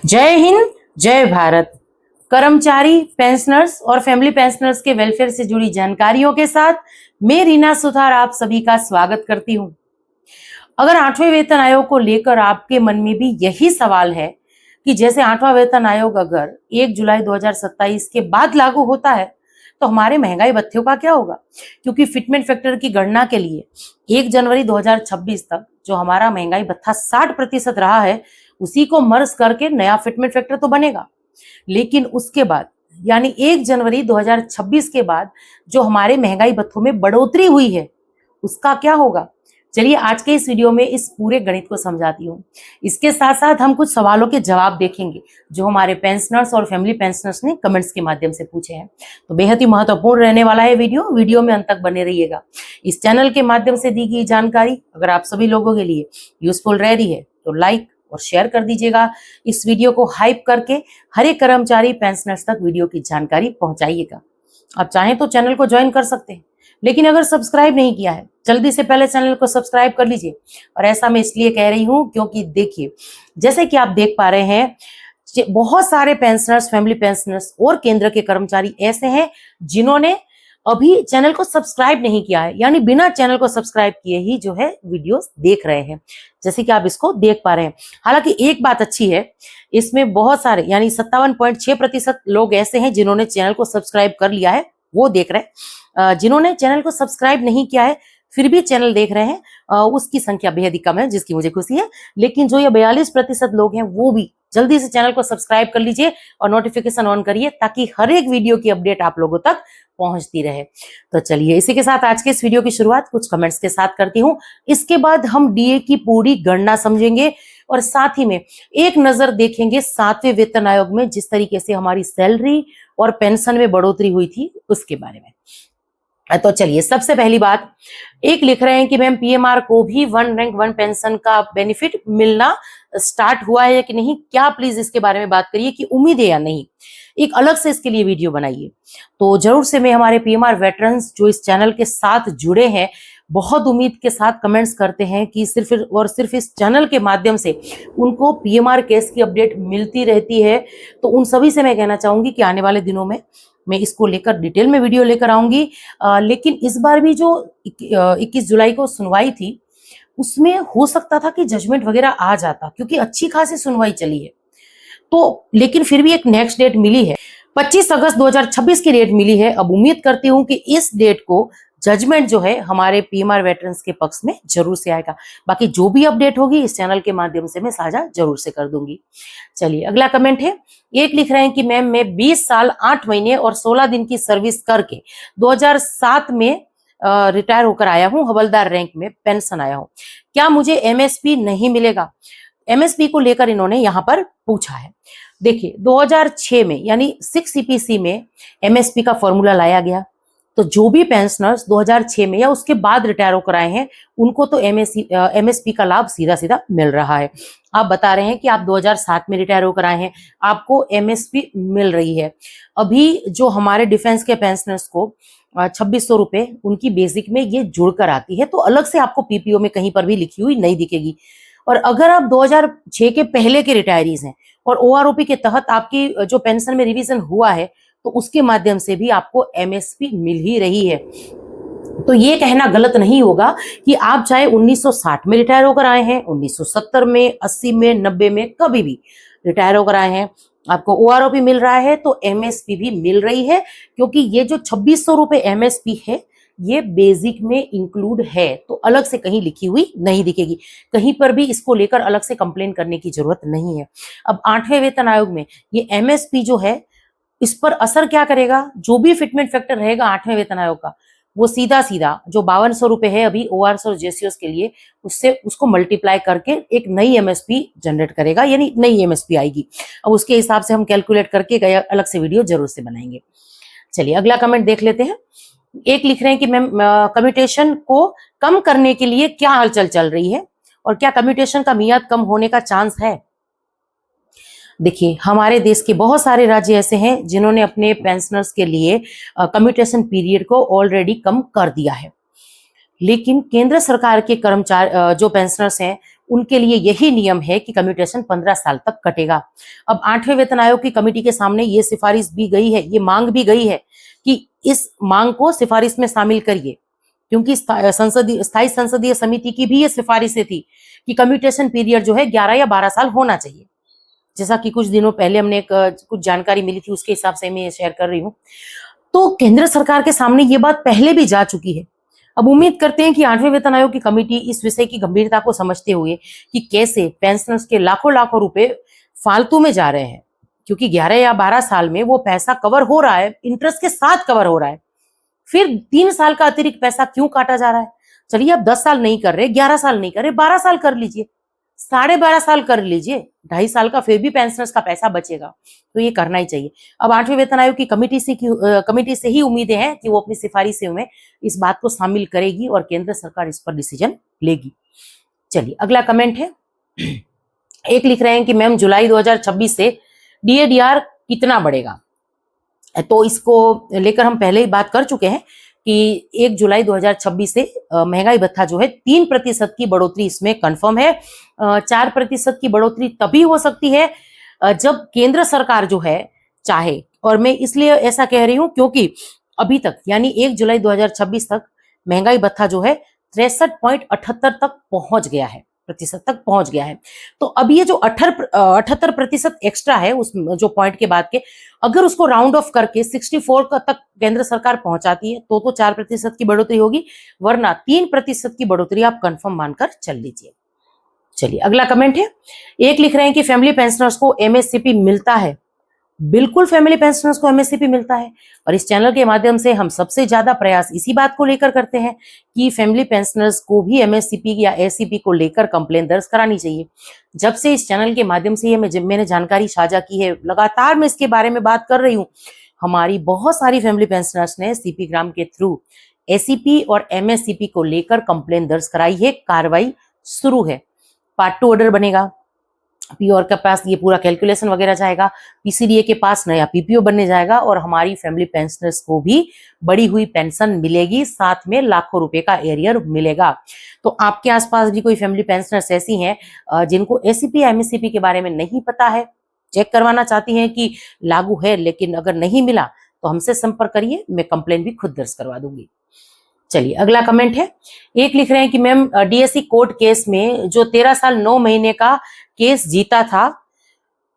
जय हिंद, जय भारत। कर्मचारी, पेंशनर्स और फैमिली पेंशनर्स के वेलफेयर से जुड़ी जानकारियों के साथ मैं रीना सुथार आप सभी का स्वागत करती हूं। अगर 8वें वेतन आयोग को लेकर आपके मन में भी यही सवाल है कि जैसे 8वां वेतन आयोग अगर 1 जुलाई 2027 के बाद लागू होता है तो हमारे महंगाई भत्ते का क्या होगा, क्योंकि फिटमेंट फैक्टर की गणना के लिए 1 जनवरी 2026 तक जो हमारा महंगाई भत्ता 60% रहा है उसी को मर्ज करके नया फिटमेंट फैक्टर तो बनेगा, लेकिन उसके बाद यानी 1 जनवरी 2026 के बाद जो हमारे महंगाई भत्तों में बढ़ोतरी हुई है उसका क्या होगा। चलिए आज के इस वीडियो में इस पूरे गणित को समझाती हूँ। इसके साथ साथ हम कुछ सवालों के जवाब देखेंगे जो हमारे पेंशनर्स और फैमिली पेंशनर्स ने कमेंट्स के माध्यम से पूछे हैं। तो बेहद ही महत्वपूर्ण रहने वाला है वीडियो में अंत तक बने रहिएगा। इस चैनल के माध्यम से दी गई जानकारी अगर आप सभी लोगों के लिए यूजफुल रह रही है तो लाइक और शेयर कर दीजिएगा। इस वीडियो को हाइप करके हर एक कर्मचारी पेंशनर्स तक वीडियो की जानकारी पहुंचाइएगा। आप चाहें तो चैनल को ज्वाइन कर सकते हैं, लेकिन अगर सब्सक्राइब नहीं किया है जल्दी से पहले चैनल को सब्सक्राइब कर लीजिए। और ऐसा मैं इसलिए कह रही हूं क्योंकि देखिए, जैसे कि आप देख पा रहे हैं बहुत सारे पेंशनर्स, फैमिली पेंशनर्स और केंद्र के कर्मचारी ऐसे हैं जिन्होंने अभी चैनल को सब्सक्राइब नहीं किया है, यानी बिना चैनल को सब्सक्राइब किए ही जो है वीडियोस देख रहे हैं, जैसे कि आप इसको देख पा रहे हैं। हालांकि एक बात अच्छी है, इसमें बहुत सारे यानी 57.6% लोग ऐसे हैं जिन्होंने चैनल को सब्सक्राइब कर लिया है, वो देख रहे हैं। जिन्होंने चैनल को सब्सक्राइब नहीं किया है फिर भी चैनल देख रहे हैं, उसकी संख्या बेहद ही कम है, जिसकी मुझे खुशी है। लेकिन जो ये 42% लोग हैं वो भी जल्दी से चैनल को सब्सक्राइब कर लीजिए और नोटिफिकेशन ऑन करिए ताकि हर एक वीडियो की अपडेट आप लोगों तक पहुंचती रहे। तो चलिए इसी के साथ आज के इस वीडियो की शुरुआत कुछ कमेंट्स के साथ करती हूँ। इसके बाद हम डीए की पूरी गणना समझेंगे और साथ ही में एक नजर देखेंगे 7वें वेतन आयोग में जिस तरीके से हमारी सैलरी और पेंशन में बढ़ोतरी हुई थी उसके बारे में। तो चलिए सबसे पहली बात, एक लिख रहे हैं कि मैम पीएमआर को भी 1 रैंक 1 पेंशन का बेनिफिट मिलना स्टार्ट हुआ है कि नहीं, क्या प्लीज इसके बारे में बात करिए कि उम्मीद है या नहीं, एक अलग से इसके लिए वीडियो बनाइए। तो जरूर से मैं हमारे पीएमआर वेटरन्स जो इस चैनल के साथ जुड़े हैं बहुत उम्मीद के साथ कमेंट्स करते हैं कि सिर्फ और सिर्फ इस चैनल के माध्यम से उनको पीएमआर केस की अपडेट मिलती रहती है। तो उन सभी से मैं कहना चाहूंगी कि आने वाले दिनों में मैं इसको लेकर डिटेल में वीडियो लेकर आऊंगी। लेकिन इस बार भी जो 21 जुलाई को सुनवाई थी उसमें हो सकता था कि जजमेंट वगैरह आ जाता, क्योंकि अच्छी खासी सुनवाई चली है। तो लेकिन फिर भी एक नेक्स्ट डेट मिली है, 25 अगस्त 2026 की डेट मिली है। अब उम्मीद करती हूं कि इस डेट को जजमेंट जो है हमारे पीएमआर वेटरन्स के पक्ष में जरूर से आएगा। बाकी जो भी अपडेट होगी इस चैनल के माध्यम से मैं साझा जरूर से कर दूंगी। चलिए अगला कमेंट है, एक लिख रहे हैं कि मैम मैं 20 साल 8 महीने और 16 दिन की सर्विस करके 2007 में रिटायर होकर आया हूं, हवलदार रैंक में पेंशन आया हूं, क्या मुझे एमएसपी नहीं मिलेगा? एमएसपी को लेकर इन्होंने यहां पर पूछा है। देखिए 2006 में यानी 6 सीपीसी में एमएसपी का फॉर्मूला लाया गया, तो जो भी पेंशनर्स 2006 में या उसके बाद रिटायर होकर आए हैं उनको तो एमएसपी का लाभ सीधा सीधा मिल रहा है। आप बता रहे हैं कि आप 2007 में रिटायर होकर आए हैं, आपको एमएसपी मिल रही है। अभी जो हमारे डिफेंस के पेंशनर्स को 2600 रुपए उनकी बेसिक में ये जुड़कर आती है, तो अलग से आपको पीपीओ में कहीं पर भी लिखी हुई नहीं दिखेगी। और अगर आप 2006 के पहले के रिटायरीज हैं और ओआरओपी के तहत आपकी जो पेंशन में रिवीजन हुआ है तो उसके माध्यम से भी आपको एमएसपी मिल ही रही है। तो ये कहना गलत नहीं होगा कि आप चाहे 1960 में रिटायर होकर आए हैं, 1970 में, 80 में, 90 में, कभी भी रिटायर होकर आए हैं, आपको ओआरओपी मिल रहा है तो एमएसपी भी मिल रही है, क्योंकि ये जो 2600 रुपए एमएसपी है ये बेसिक में इंक्लूड है, तो अलग से कहीं लिखी हुई नहीं दिखेगी। कहीं पर भी इसको लेकर अलग से कंप्लेन करने की जरूरत नहीं है। अब 8वें वेतन आयोग में ये एमएसपी जो है इस पर असर क्या करेगा, जो भी फिटमेंट फैक्टर रहेगा 8वें वेतन आयोग का वो सीधा सीधा जो 5200 रुपए है अभी ओआरएस और जेसीओस के लिए, उससे उसको मल्टीप्लाई करके एक नई एमएसपी जनरेट करेगा, यानी नई एमएसपी आएगी। अब उसके हिसाब से हम कैलकुलेट करके अलग से वीडियो जरूर से बनाएंगे। चलिए अगला कमेंट देख लेते हैं। एक लिख रहे हैं कि मैम कम्यूटेशन को कम करने के लिए क्या हलचल चल रही है और क्या कम्यूटेशन का मियाद कम होने का चांस है? देखिए हमारे देश के बहुत सारे राज्य ऐसे हैं जिन्होंने अपने पेंशनर्स के लिए कम्यूटेशन पीरियड को ऑलरेडी कम कर दिया है, लेकिन केंद्र सरकार के कर्मचारी जो पेंशनर्स हैं उनके लिए यही नियम है कि कम्यूटेशन 15 साल तक कटेगा। अब 8वें वेतन आयोग की कमेटी के सामने ये सिफारिश भी गई है, ये मांग भी गई है कि इस मांग को सिफारिश में शामिल करिए, क्योंकि स्थायी संसदीय समिति की भी ये सिफारिशें थी कि कम्यूटेशन पीरियड जो है 11 या 12 साल होना चाहिए। जैसा कि कुछ दिनों पहले हमने कुछ जानकारी मिली थी, उसके हिसाब से मैं ये शेयर कर रही हूँ। तो केंद्र सरकार के सामने ये बात पहले भी जा चुकी है। अब उम्मीद करते हैं कि 8वें वेतन आयोग की कमेटी इस विषय की गंभीरता को समझते हुए कि कैसे पेंशनर्स के लाखों लाखों रुपए फालतू में जा रहे हैं, क्योंकि 11 या 12 साल में वो पैसा कवर हो रहा है, इंटरेस्ट के साथ कवर हो रहा है, फिर 3 साल का अतिरिक्त पैसा क्यों काटा जा रहा है? चलिए अब 10 साल नहीं कर रहे, 11 साल नहीं कर रहे, 12 साल कर लीजिए, 12.5 साल कर लीजिए, 2.5 साल का फिर भी पेंशनर्स का पैसा बचेगा। तो ये करना ही चाहिए। अब 8वें वेतन आयोग की कमेटी से ही उम्मीदें हैं कि वो अपनी सिफारिशों में इस बात को शामिल करेगी और केंद्र सरकार इस पर डिसीजन लेगी। चलिए अगला कमेंट है, एक लिख रहे हैं कि मैम जुलाई 2026 से DADR कितना बढ़ेगा? तो इसको लेकर हम पहले ही बात कर चुके हैं कि 1 जुलाई 2026 से महंगाई भत्ता जो है 3% की बढ़ोतरी इसमें कंफर्म है। 4% की बढ़ोतरी तभी हो सकती है जब केंद्र सरकार जो है चाहे, और मैं इसलिए ऐसा कह रही हूं क्योंकि अभी तक यानी 1 जुलाई 2026 तक महंगाई भत्ता जो है 63.78 तक पहुंच गया है, प्रतिशत तक पहुंच गया है। तो अब ये जो 78% एक्स्ट्रा है उस जो पॉइंट के बाद के, अगर उसको राउंड ऑफ करके 64 तक केंद्र सरकार पहुंचाती है तो 4% की बढ़ोतरी होगी, वरना 3% की बढ़ोतरी आप कंफर्म मानकर चल लीजिए। चलिए अगला कमेंट है, एक लिख रहे हैं कि फैमिली पेंशनर्स को MSCP मिलता है। बिल्कुल फैमिली पेंशनर्स को MSCP मिलता है, और इस चैनल के माध्यम से हम सबसे ज्यादा प्रयास इसी बात को लेकर करते हैं कि फैमिली पेंशनर्स को भी MSCP या ACP को लेकर कंप्लेन दर्ज करानी चाहिए। जब से इस चैनल के माध्यम से मैंने जानकारी साझा की है, लगातार मैं इसके बारे में बात कर रही हूँ, हमारी बहुत सारी फैमिली पेंशनर्स ने CP ग्राम के थ्रू ACP और MSCP को लेकर कंप्लेन दर्ज कराई है। कार्रवाई शुरू है, पार्ट 2 ऑर्डर बनेगा, पीओ के पास ये पूरा कैलकुलेशन वगैरह जाएगा, PCDA के पास नया PPO बनने जाएगा, और हमारी फैमिली पेंशनर्स को भी बढ़ी हुई पेंशन मिलेगी, साथ में लाखों रुपए का एरियर मिलेगा। तो आपके आसपास भी कोई फैमिली पेंशनर्स ऐसी हैं जिनको ACP या MSCP के बारे में नहीं पता है, चेक करवाना चाहती हैं कि लागू है, लेकिन अगर नहीं मिला तो हमसे संपर्क करिए, मैं कंप्लेन भी खुद दर्ज करवा दूंगी। चलिए अगला कमेंट है, एक लिख रहे हैं कि मैम DSC कोर्ट केस में जो 13 साल 9 महीने का केस जीता था,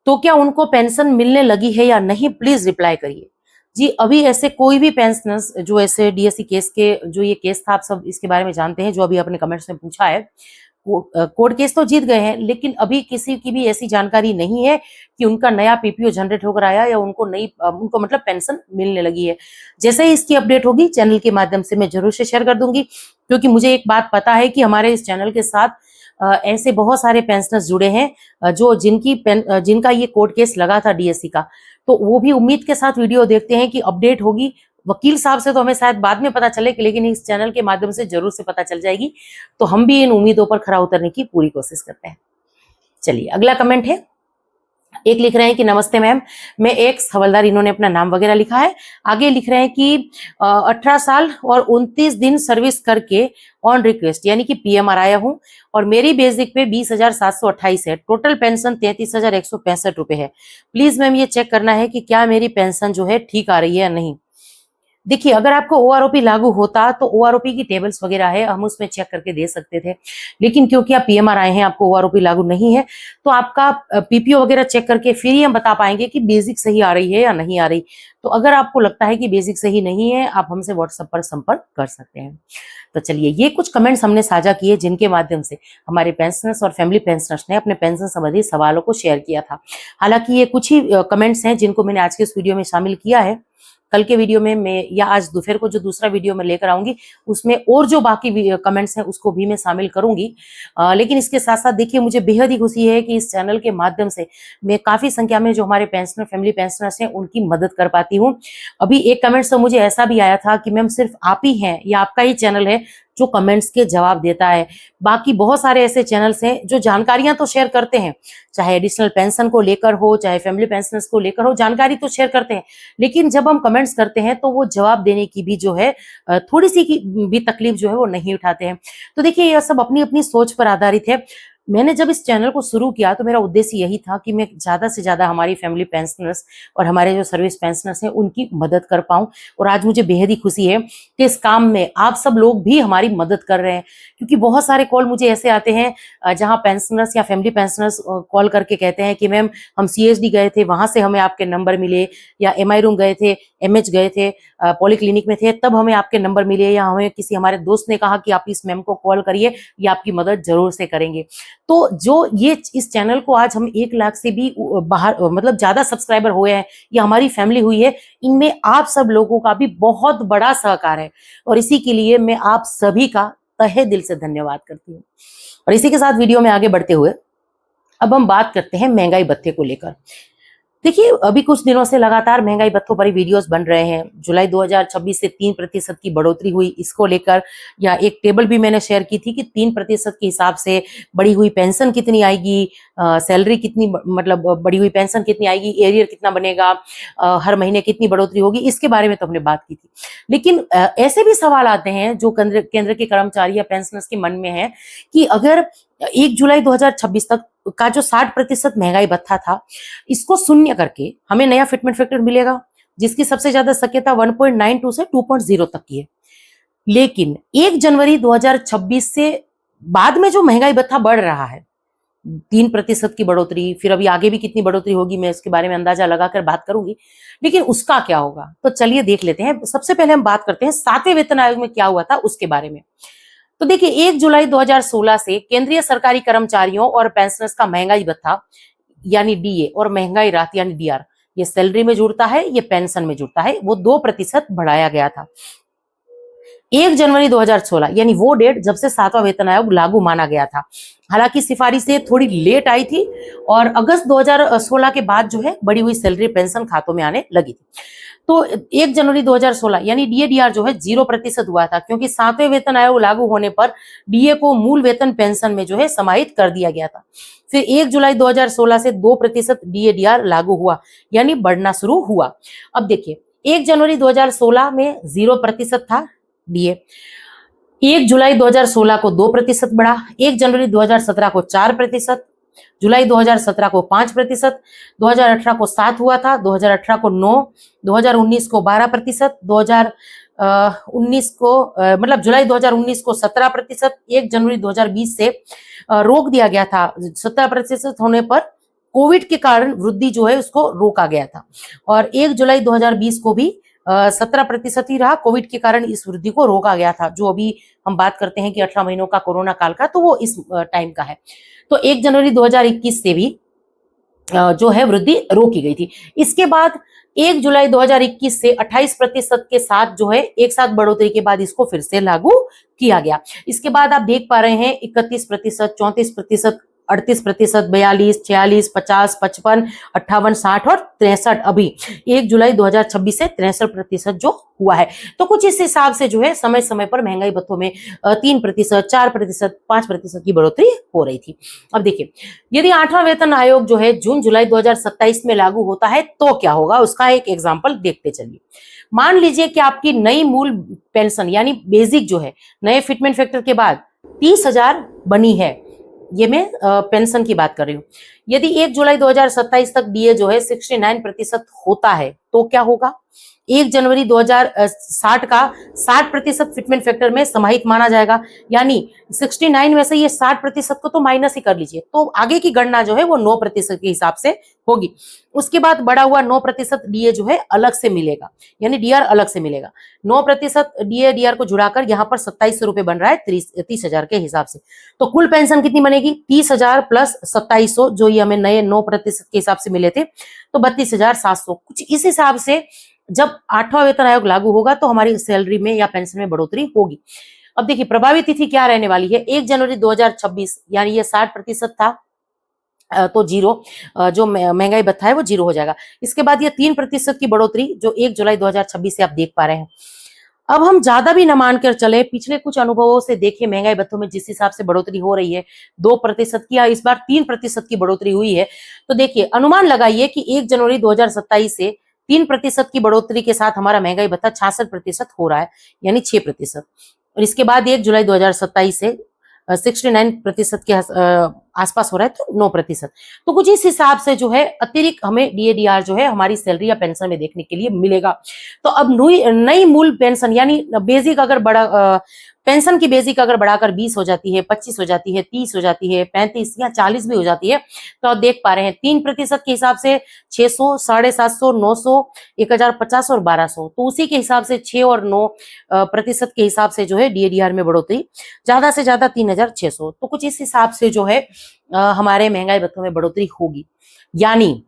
तो क्या उनको पेंशन मिलने लगी है या नहीं? प्लीज रिप्लाई करिए। जी अभी ऐसे कोई भी पेंशनर्स जो ऐसे DSC केस के जो ये केस था, आप सब इसके बारे में जानते हैं, जो अभी आपने कमेंट्स में पूछा है, कोर्ट केस तो जीत गए हैं, लेकिन अभी किसी की भी ऐसी जानकारी नहीं है कि उनका नया PPO जनरेट होकर आया या उनको मतलब पेंशन मिलने लगी है। जैसे ही इसकी अपडेट होगी चैनल के माध्यम से मैं जरूर से शेयर कर दूंगी, क्योंकि मुझे एक बात पता है कि हमारे इस चैनल के साथ ऐसे बहुत सारे पेंशनर्स जुड़े हैं जो जिनका ये कोर्ट केस लगा था DSC का, तो वो भी उम्मीद के साथ वीडियो देखते हैं कि अपडेट होगी। वकील साहब से तो हमें शायद बाद में पता चले, लेकिन इस चैनल के माध्यम से जरूर से पता चल जाएगी, तो हम भी इन उम्मीदों पर खरा उतरने की पूरी कोशिश करते हैं। चलिए अगला कमेंट है, एक लिख रहे हैं कि नमस्ते मैम, मैं एक हवलदार, इन्होंने अपना नाम वगैरह लिखा है। आगे लिख रहे हैं कि 18 साल और 29 दिन सर्विस करके ऑन रिक्वेस्ट यानी कि PMR आया हूं, और मेरी बेसिक पे 20,728 है, टोटल पेंशन 33,165 रुपए है। प्लीज मैम ये चेक करना है कि क्या मेरी पेंशन जो है ठीक आ रही है या नहीं। देखिए अगर आपको OROP लागू होता तो OROP की टेबल्स वगैरह है, हम उसमें चेक करके दे सकते थे, लेकिन क्योंकि आप PMR आए हैं, आपको OROP लागू नहीं है, तो आपका PPO वगैरह चेक करके फिर ही हम बता पाएंगे कि बेसिक सही आ रही है या नहीं आ रही। तो अगर आपको लगता है कि बेसिक सही नहीं है, आप हमसे WhatsApp पर संपर्क कर सकते हैं। तो चलिए ये कुछ कमेंट्स हमने साझा किए जिनके माध्यम से हमारे पेंशनर्स और फैमिली पेंशनर्स ने अपने पेंशन संबंधी सवालों को शेयर किया था। हालांकि ये कुछ ही कमेंट्स हैं जिनको मैंने आज के इस वीडियो में शामिल किया है। कल के वीडियो में मैं या आज दोपहर को जो दूसरा वीडियो में लेकर आऊंगी उसमें और जो बाकी कमेंट्स हैं उसको भी मैं शामिल करूंगी। लेकिन इसके साथ साथ देखिए मुझे बेहद ही खुशी है कि इस चैनल के माध्यम से मैं काफी संख्या में जो हमारे पेंशनर फैमिली पेंशनर्स हैं उनकी मदद कर पाती हूँ। अभी एक कमेंट से मुझे ऐसा भी आया था कि मैम सिर्फ आप ही हैं या आपका ही चैनल है जो कमेंट्स के जवाब देता है, बाकी बहुत सारे ऐसे चैनल्स हैं जो जानकारियां तो शेयर करते हैं, चाहे एडिशनल पेंशन को लेकर हो, चाहे फैमिली पेंशनर्स को लेकर हो, जानकारी तो शेयर करते हैं, लेकिन जब हम कमेंट्स करते हैं तो वो जवाब देने की भी जो है थोड़ी सी की भी तकलीफ जो है वो नहीं उठाते हैं। तो देखिए ये सब अपनी अपनी सोच पर आधारित है। मैंने जब इस चैनल को शुरू किया तो मेरा उद्देश्य यही था कि मैं ज़्यादा से ज़्यादा हमारी फैमिली पेंशनर्स और हमारे जो सर्विस पेंशनर्स हैं उनकी मदद कर पाऊँ। और आज मुझे बेहद ही खुशी है कि इस काम में आप सब लोग भी हमारी मदद कर रहे हैं, क्योंकि बहुत सारे कॉल मुझे ऐसे आते हैं जहाँ पेंशनर्स या फैमिली पेंशनर्स कॉल करके कहते हैं कि मैम हम CSD गए थे, वहां से हमें आपके नंबर मिले, या MI रूम गए थे, MH गए थे, पॉलीक्लिनिक में थे, तब हमें आपके नंबर मिले, या हमें किसी हमारे दोस्त ने कहा कि आप इस मैम को कॉल करिए, ये आपकी मदद जरूर से करेंगे। तो जो ये इस चैनल को आज हम 1 लाख से भी बाहर मतलब ज्यादा सब्सक्राइबर हुए हैं, या हमारी फैमिली हुई है, इनमें आप सब लोगों का भी बहुत बड़ा सहकार है। और इसी के लिए मैं आप सभी का तहे दिल से धन्यवाद करती हूँ। और इसी के साथ वीडियो में आगे बढ़ते हुए अब हम बात करते हैं महंगाई भत्ते को लेकर। देखिए, अभी कुछ दिनों से लगातार महंगाई भत्तों पर वीडियोस बन रहे हैं। जुलाई 2026 से 3% की बढ़ोतरी हुई, इसको लेकर या एक टेबल भी मैंने शेयर की थी कि 3% के हिसाब से बढ़ी हुई पेंशन कितनी आएगी, सैलरी कितनी मतलब बढ़ी हुई पेंशन कितनी आएगी, एरियर कितना बनेगा, हर महीने कितनी बढ़ोतरी होगी, इसके बारे में तो हमने बात की थी। लेकिन ऐसे भी सवाल आते हैं जो केंद्र के कर्मचारी या पेंशनर्स के मन में है कि अगर 1 जुलाई 2026 तक का जो 60% महंगाई भत्ता था, इसको शून्य करके हमें नया फिटमेंट फैक्टर मिलेगा, जिसकी सबसे ज्यादा शक्यता 1.92 से 2.0 तक की है। लेकिन 1 जनवरी 2026 से बाद में जो महंगाई भत्ता बढ़ रहा है, 3% की बढ़ोतरी, फिर अभी आगे भी कितनी बढ़ोतरी होगी मैं इसके बारे में अंदाजा लगाकर बात करूंगी, लेकिन उसका क्या होगा तो चलिए देख लेते हैं। सबसे पहले हम बात करते हैं 7वें वेतन आयोग में क्या हुआ था उसके बारे में। तो देखिए, 1 जुलाई 2016 से केंद्रीय सरकारी कर्मचारियों और पेंशनर्स का महंगाई भत्ता यानी DA और महंगाई राहत यानी DR, ये सैलरी में जुड़ता है, ये पेंशन में जुड़ता है, वो 2% बढ़ाया गया था। 1 जनवरी 2016 यानी वो डेट जब से 7वां वेतन आयोग लागू माना गया था। हालांकि सिफारिशें थोड़ी लेट आई थी और अगस्त 2016 के बाद जो है बढ़ी हुई सैलरी पेंशन खातों में आने लगी थी। तो 1 जनवरी 2016 यानी DA-DR जो है 0% हुआ था, क्योंकि 7वें वेतन आयोग लागू होने पर DA को मूल वेतन पेंशन में जो है समाहित कर दिया गया था। फिर 1 जुलाई 2016 से 2% DA-DR लागू हुआ, यानी बढ़ना शुरू हुआ। अब देखिए, 1 जनवरी 2016 में 0% था DA, 1 जुलाई 2016 को 2% बढ़ा, 1 जनवरी 2017 को 4%, जुलाई 2017 को 5%, 2018 को 7 हुआ था, 2018 को 9, 2019 को 12%, 2019 को मतलब जुलाई 2019 को 17%, 1 जनवरी 2020 से रोक दिया गया था। 17% होने पर कोविड के कारण वृद्धि जो है उसको रोका गया था, और 1 जुलाई 2020 को भी 17% ही रहा। कोविड के कारण इस वृद्धि को रोका गया था, जो अभी हम बात करते हैं कि 18 महीनों का कोरोना काल का, तो वो इस टाइम का है। तो 1 जनवरी 2021 से भी जो है वृद्धि रोकी गई थी। इसके बाद 1 जुलाई 2021 से 28% के साथ जो है एक साथ बढ़ोतरी के बाद इसको फिर से लागू किया गया। इसके बाद आप देख पा रहे हैं 31%, 34%, 38%, 42, 46, 50, 55, 58, 60 और 63 अभी 1 जुलाई 2026 से 63% जो हुआ है। तो कुछ इस हिसाब से जो है समय समय पर महंगाई भत्तों में 3%, 4%, 5% की बढ़ोतरी हो रही थी। अब देखिए, यदि 8वां वेतन आयोग जो है जून जुलाई 2027 में लागू होता है तो क्या होगा, उसका एक एग्जाम्पल देखते चलिए। मान लीजिए कि आपकी नई मूल पेंशन यानी बेसिक जो है नए फिटमेंट फैक्टर के बाद 30,000 बनी है, ये मैं पेंशन की बात कर रही हूँ। यदि 1 जुलाई 2027 तक DA जो है 69% होता है तो क्या होगा, 1 जनवरी 2060 का 60% फिटमेंट फैक्टर में समाहित माना जाएगा, यानी 69 में से ये 60% को तो माइनस ही कर लीजिए, तो आगे की गणना जो है वो 9% के हिसाब से होगी। उसके बाद बढ़ा हुआ 9% DA जो है अलग से मिलेगा, यानी DR अलग से मिलेगा। 9% DA DR को जुड़ाकर यहाँ पर 2700 रुपए बन रहा है 30,000 के हिसाब से। तो कुल पेंशन कितनी बनेगी, 30,000 प्लस 2700 जो ये हमें नए 9% के हिसाब से मिले थे, तो 32,700। कुछ इस हिसाब से जब 8वां वेतन आयोग लागू होगा तो हमारी सैलरी में या पेंशन में बढ़ोतरी होगी। अब देखिए, प्रभावी तिथि क्या रहने वाली है, 1 जनवरी 2026 यानी ये 60% था तो जीरो, जो महंगाई भत्ता है वो जीरो हो जाएगा। इसके बाद ये 3% की बढ़ोतरी जो 1 जुलाई 2026 से आप देख पा रहे हैं। अब हम ज्यादा भी न मानकर चले, पिछले कुछ अनुभवों से देखें महंगाई भत्तों में जिस हिसाब से बढ़ोतरी हो रही है 2% की, या इस बार 3% की बढ़ोतरी हुई है, तो देखिए अनुमान लगाइए कि 1 जनवरी 2027 से 3% की बढ़ोतरी के साथ हमारा महंगाई भत्ता 66% हो रहा है, यानी 6%। और इसके बाद 1 जुलाई 2027 से 69% के आसपास हो रहा है, तो 9%। तो कुछ इस हिसाब से जो है अतिरिक्त हमें डीएडीआर जो है हमारी सैलरी या पेंशन में देखने के लिए मिलेगा। तो अब नई मूल पेंशन यानी बेसिक अगर पेंशन की बेसिक अगर बढ़ाकर 20 हो जाती है, 25 हो जाती है, 30 हो जाती है, 35 या 40 भी हो जाती है, तो आप देख पा रहे हैं 3% के हिसाब से 600, 750, 900, 1050 और 1200। तो उसी के हिसाब से 6 और 9% के हिसाब से जो है डीएडीआर में बढ़ोतरी ज्यादा से ज्यादा 3600। तो कुछ इस हिसाब से जो है हमारे महंगाई भत्तों में बढ़ोतरी होगी। यानी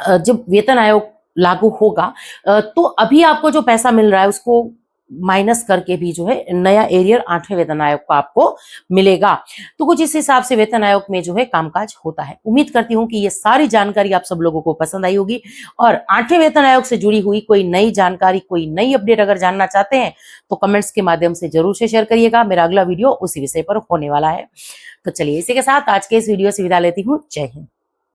जब वेतन आयोग लागू होगा तो अभी आपको जो पैसा मिल रहा है उसको माइनस करके भी जो है नया एरियर 8वें वेतन आयोग को आपको मिलेगा। तो कुछ इस हिसाब से वेतन आयोग में जो है कामकाज होता है। उम्मीद करती हूं कि ये सारी जानकारी आप सब लोगों को पसंद आई होगी, और 8वें वेतन आयोग से जुड़ी हुई कोई नई जानकारी, कोई नई अपडेट अगर जानना चाहते हैं तो कमेंट्स के माध्यम से जरूर से शेयर करिएगा। मेरा अगला वीडियो उसी विषय पर होने वाला है। तो चलिए इसी के साथ आज के इस वीडियो से विदा लेती हूँ। जय हिंद।